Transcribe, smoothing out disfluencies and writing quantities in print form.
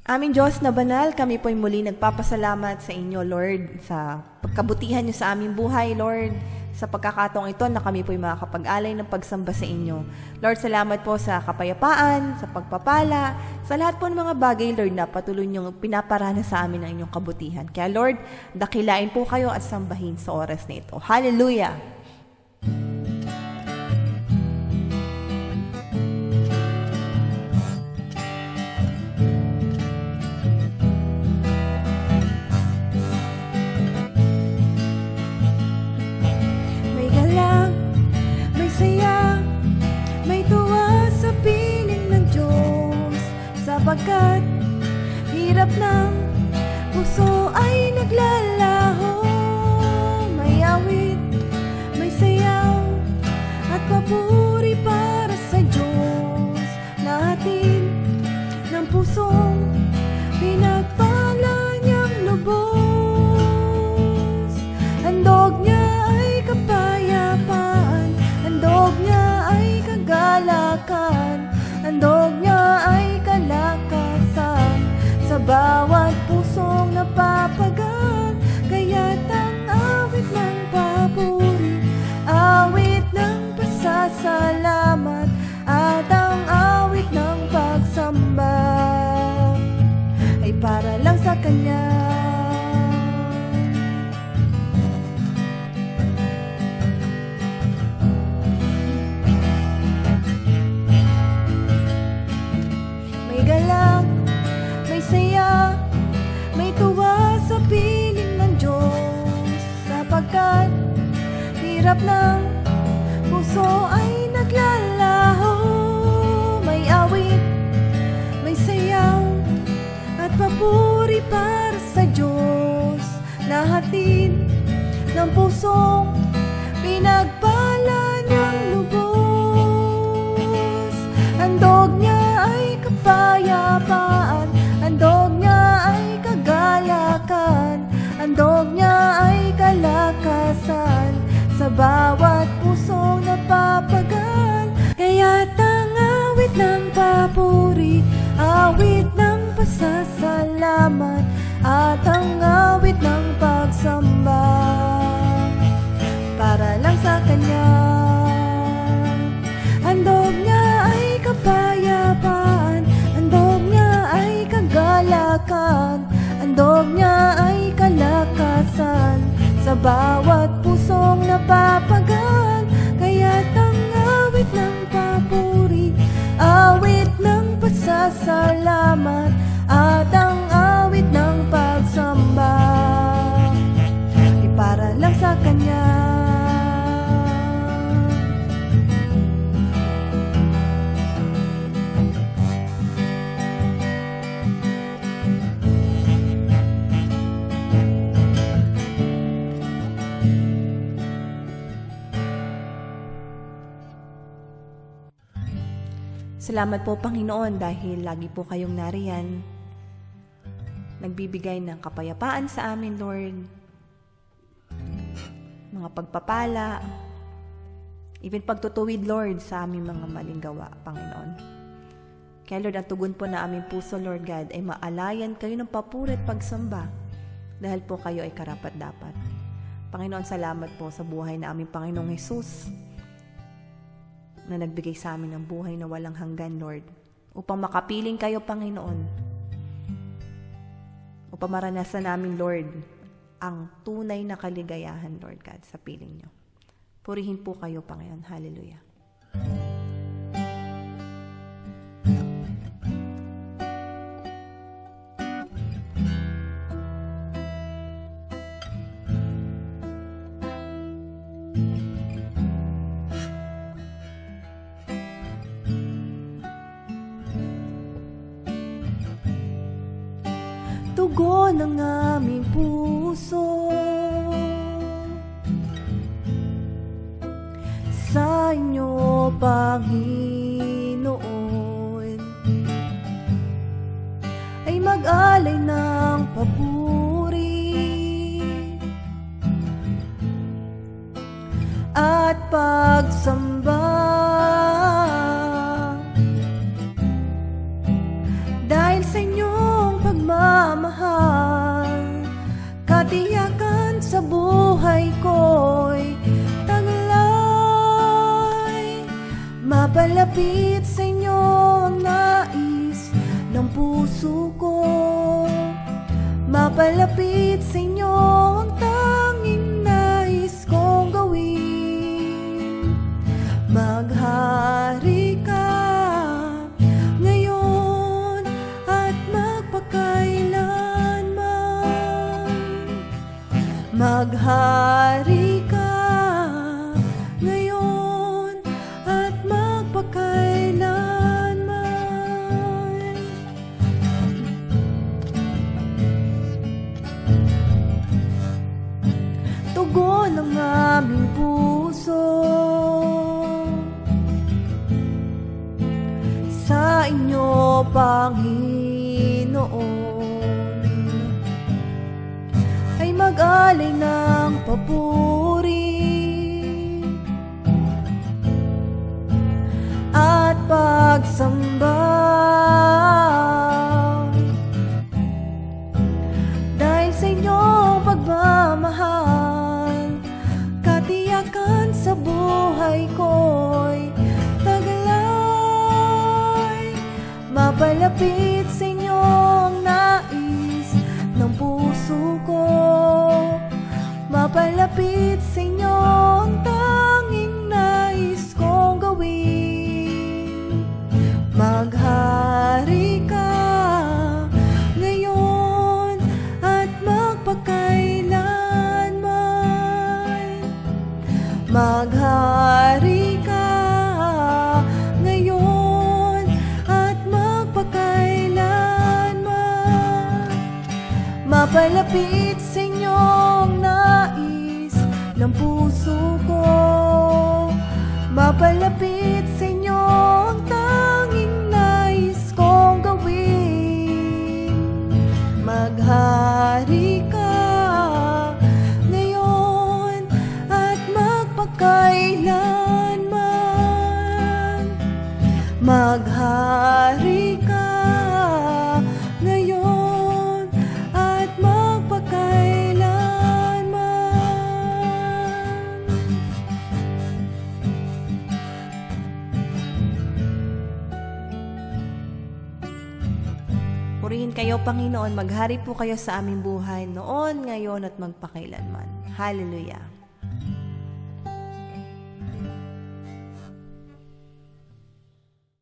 Aming Diyos na banal, kami po'y muli nagpapasalamat sa inyo, Lord, sa pagkabutihan niyo sa aming buhay, Lord, sa pagkakataong ito na kami po'y makakapag-alay ng pagsamba sa inyo. Lord, salamat po sa kapayapaan, sa pagpapala, sa lahat po ng mga bagay, Lord, na patuloy niyong pinaparana sa amin ang inyong kabutihan. Kaya, Lord, dakilain po kayo at sambahin sa oras na ito. Hallelujah! Sapagkat hirap ng puso ay naglalaho. May awit, may sayaw at papuri para sa Diyos. Natin ng pusong pinagpala niyang lubos. Handog niya ay kapayapaan, handog niya ay kagalakan, handog niya ay kalakasan sa bawat pusong napapagal. Kaya't ang awit ng papuri, awit ng pasasalamat, at ang awit ng pagsamba ay para lang sa Kanya. Saya, may tuwa sa piling ng Diyos. Sapagkat hirap ng puso ay naglalaho. May awit, may sayaw at papuri para sa Diyos. Nahatid ng pusong pinagpala niyang lubos. Handog niya ay kapayapaan, handog niya ay kagalakan, handog niya ay kalakasan sa bawat pusong napapagal. Kaya't ang awit ng papuri, awit ng pasasalamat, at ang awit ng pagsamba para lang sa Kanya. Handog niya ay kapayapaan, handog niya ay kagalakan, handog niya ay kalakasan sa bawat pusong napapagal. Kaya't ang awit ng papuri, awit ng pasasalamat, at ang awit ng pagsamba ay para lang sa Kanya. Salamat po, Panginoon, dahil lagi po kayong nariyan. Nagbibigay ng kapayapaan sa amin, Lord. Mga pagpapala, even pagtutuwid, Lord, sa aming mga maling gawa, Panginoon. Kaya, Lord, ang tugon po na aming puso, Lord God, ay maalayan kayo ng papuri at pagsamba dahil po kayo ay karapat-dapat. Panginoon, salamat po sa buhay na aming Panginoong Jesus, na nagbigay sa amin ng buhay na walang hanggan, Lord, upang makapiling kayo, Panginoon, upang maranasan namin, Lord, ang tunay na kaligayahan, Lord God, sa piling nyo. Purihin po kayo, Panginoon. Hallelujah. Tugon ng aming puso sa inyo, Panginoon, ay mag-alay ng papuri at pagsamba. Dahil sa inyong Mapalapit sa inyo ang nais ng puso ko. Mapalapit sa inyo ang tanging nais kong gawin. Maghari ka ngayon at magpakailanman. Maghari ka ngayon at magpakailanman. Tugon ng aming puso sa inyo, Panginoon, ay mag-alay ng papuri at pagsamba. Dahil sa inyong pagmamahal, katiyakan sa buhay ko'y tagalay. Mapalapit sa inyo ang nais ng puso ko. Mapalapit sa inyo ang tanging nais kong gawin. Maghari ka ngayon at magpakailanman. Maghari ka ngayon at magpakailanman. Mapalapit sa inyong nais ng puso ko. Mapalapit sa inyo ang tanging nais kong gawin. Maghari ka ngayon at magpakailanman. Maghari ka ngayon at magpakailanman. Purihin kayo, Panginoon, maghari po kayo sa aming buhay noon, ngayon at magpakailanman. Hallelujah.